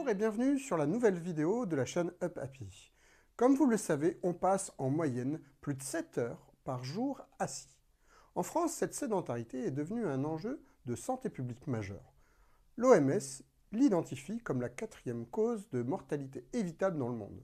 Bonjour et bienvenue sur la nouvelle vidéo de la chaîne Up Happy. Comme vous le savez, on passe en moyenne plus de 7 heures par jour assis. En France, cette sédentarité est devenue un enjeu de santé publique majeur. L'OMS l'identifie comme la 4e cause de mortalité évitable dans le monde.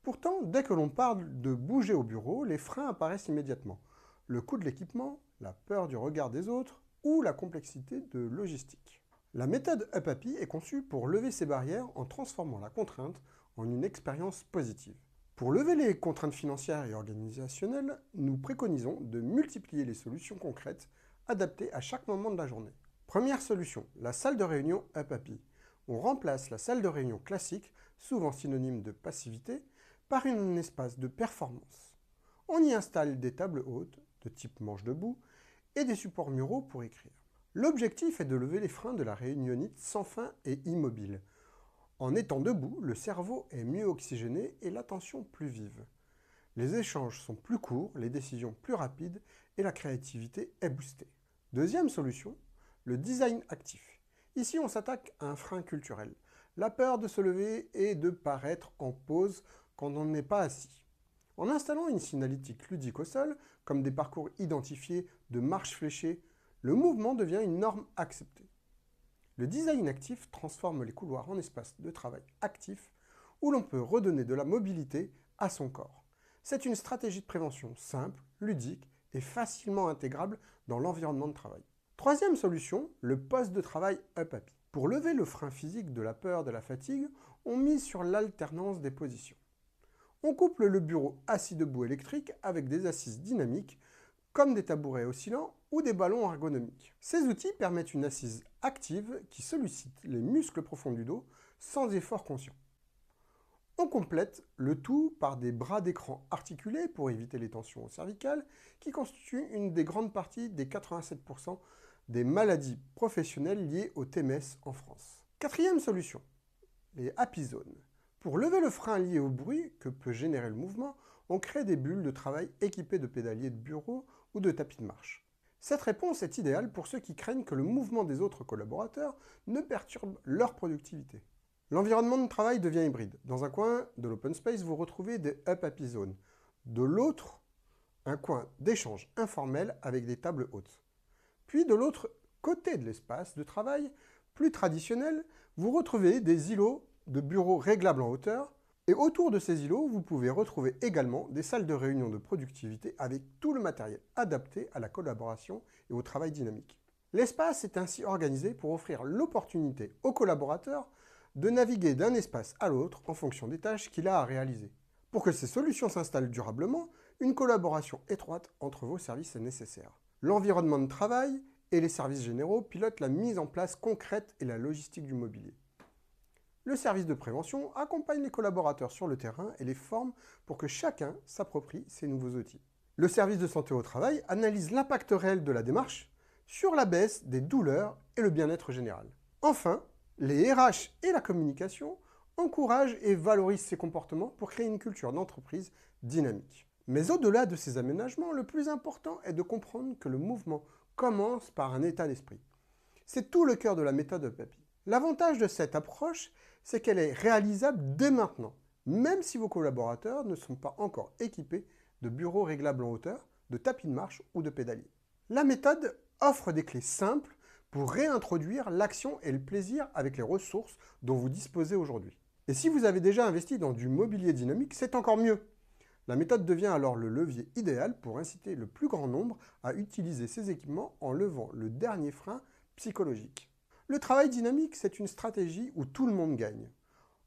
Pourtant, dès que l'on parle de bouger au bureau, les freins apparaissent immédiatement. Le coût de l'équipement, la peur du regard des autres ou la complexité de logistique. La méthode Up Happy est conçue pour lever ces barrières en transformant la contrainte en une expérience positive. Pour lever les contraintes financières et organisationnelles, nous préconisons de multiplier les solutions concrètes adaptées à chaque moment de la journée. Première solution, la salle de réunion Up Happy. On remplace la salle de réunion classique, souvent synonyme de passivité, par un espace de performance. On y installe des tables hautes, de type manche debout, et des supports muraux pour écrire. L'objectif est de lever les freins de la réunionnite sans fin et immobile. En étant debout, le cerveau est mieux oxygéné et l'attention plus vive. Les échanges sont plus courts, les décisions plus rapides et la créativité est boostée. Deuxième solution, le design actif. Ici, on s'attaque à un frein culturel. La peur de se lever et de paraître en pause quand on n'est pas assis. En installant une signalétique ludique au sol, comme des parcours identifiés de marches fléchées, le mouvement devient une norme acceptée. Le design actif transforme les couloirs en espaces de travail actifs où l'on peut redonner de la mobilité à son corps. C'est une stratégie de prévention simple, ludique et facilement intégrable dans l'environnement de travail. Troisième solution, le poste de travail Up Happy. Pour lever le frein physique de la peur de la fatigue, on mise sur l'alternance des positions. On couple le bureau assis debout électrique avec des assises dynamiques comme des tabourets oscillants ou des ballons ergonomiques. Ces outils permettent une assise active qui sollicite les muscles profonds du dos sans effort conscient. On complète le tout par des bras d'écran articulés pour éviter les tensions cervicales qui constituent une des grandes parties des 87% des maladies professionnelles liées au TMS en France. Quatrième solution, les Happy Zones. Pour lever le frein lié au bruit que peut générer le mouvement, on crée des bulles de travail équipées de pédaliers de bureau ou de tapis de marche. Cette réponse est idéale pour ceux qui craignent que le mouvement des autres collaborateurs ne perturbe leur productivité. L'environnement de travail devient hybride. Dans un coin de l'open space, vous retrouvez des Up Happy Zones. De l'autre, un coin d'échange informel avec des tables hautes. Puis de l'autre côté de l'espace de travail, plus traditionnel, vous retrouvez des îlots de bureaux réglables en hauteur. Et autour de ces îlots, vous pouvez retrouver également des salles de réunion de productivité avec tout le matériel adapté à la collaboration et au travail dynamique. L'espace est ainsi organisé pour offrir l'opportunité aux collaborateurs de naviguer d'un espace à l'autre en fonction des tâches qu'il a à réaliser. Pour que ces solutions s'installent durablement, une collaboration étroite entre vos services est nécessaire. L'environnement de travail et les services généraux pilotent la mise en place concrète et la logistique du mobilier. Le service de prévention accompagne les collaborateurs sur le terrain et les forme pour que chacun s'approprie ces nouveaux outils. Le service de santé au travail analyse l'impact réel de la démarche sur la baisse des douleurs et le bien-être général. Enfin, les RH et la communication encouragent et valorisent ces comportements pour créer une culture d'entreprise dynamique. Mais au-delà de ces aménagements, le plus important est de comprendre que le mouvement commence par un état d'esprit. C'est tout le cœur de la méthode Up Happy. L'avantage de cette approche, c'est qu'elle est réalisable dès maintenant, même si vos collaborateurs ne sont pas encore équipés de bureaux réglables en hauteur, de tapis de marche ou de pédaliers. La méthode offre des clés simples pour réintroduire l'action et le plaisir avec les ressources dont vous disposez aujourd'hui. Et si vous avez déjà investi dans du mobilier dynamique, c'est encore mieux. La méthode devient alors le levier idéal pour inciter le plus grand nombre à utiliser ces équipements en levant le dernier frein psychologique. Le travail dynamique, c'est une stratégie où tout le monde gagne.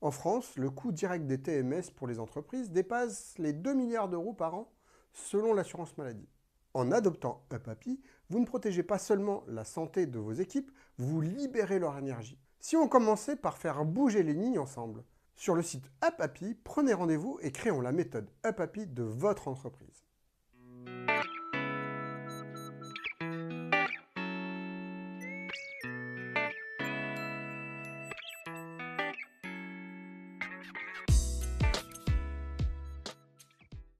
En France, le coût direct des TMS pour les entreprises dépasse les 2 milliards d'euros par an selon l'assurance maladie. En adoptant Up Happy, vous ne protégez pas seulement la santé de vos équipes, vous libérez leur énergie. Si on commençait par faire bouger les lignes ensemble, sur le site Up Happy, prenez rendez-vous et créons la méthode Up Happy de votre entreprise.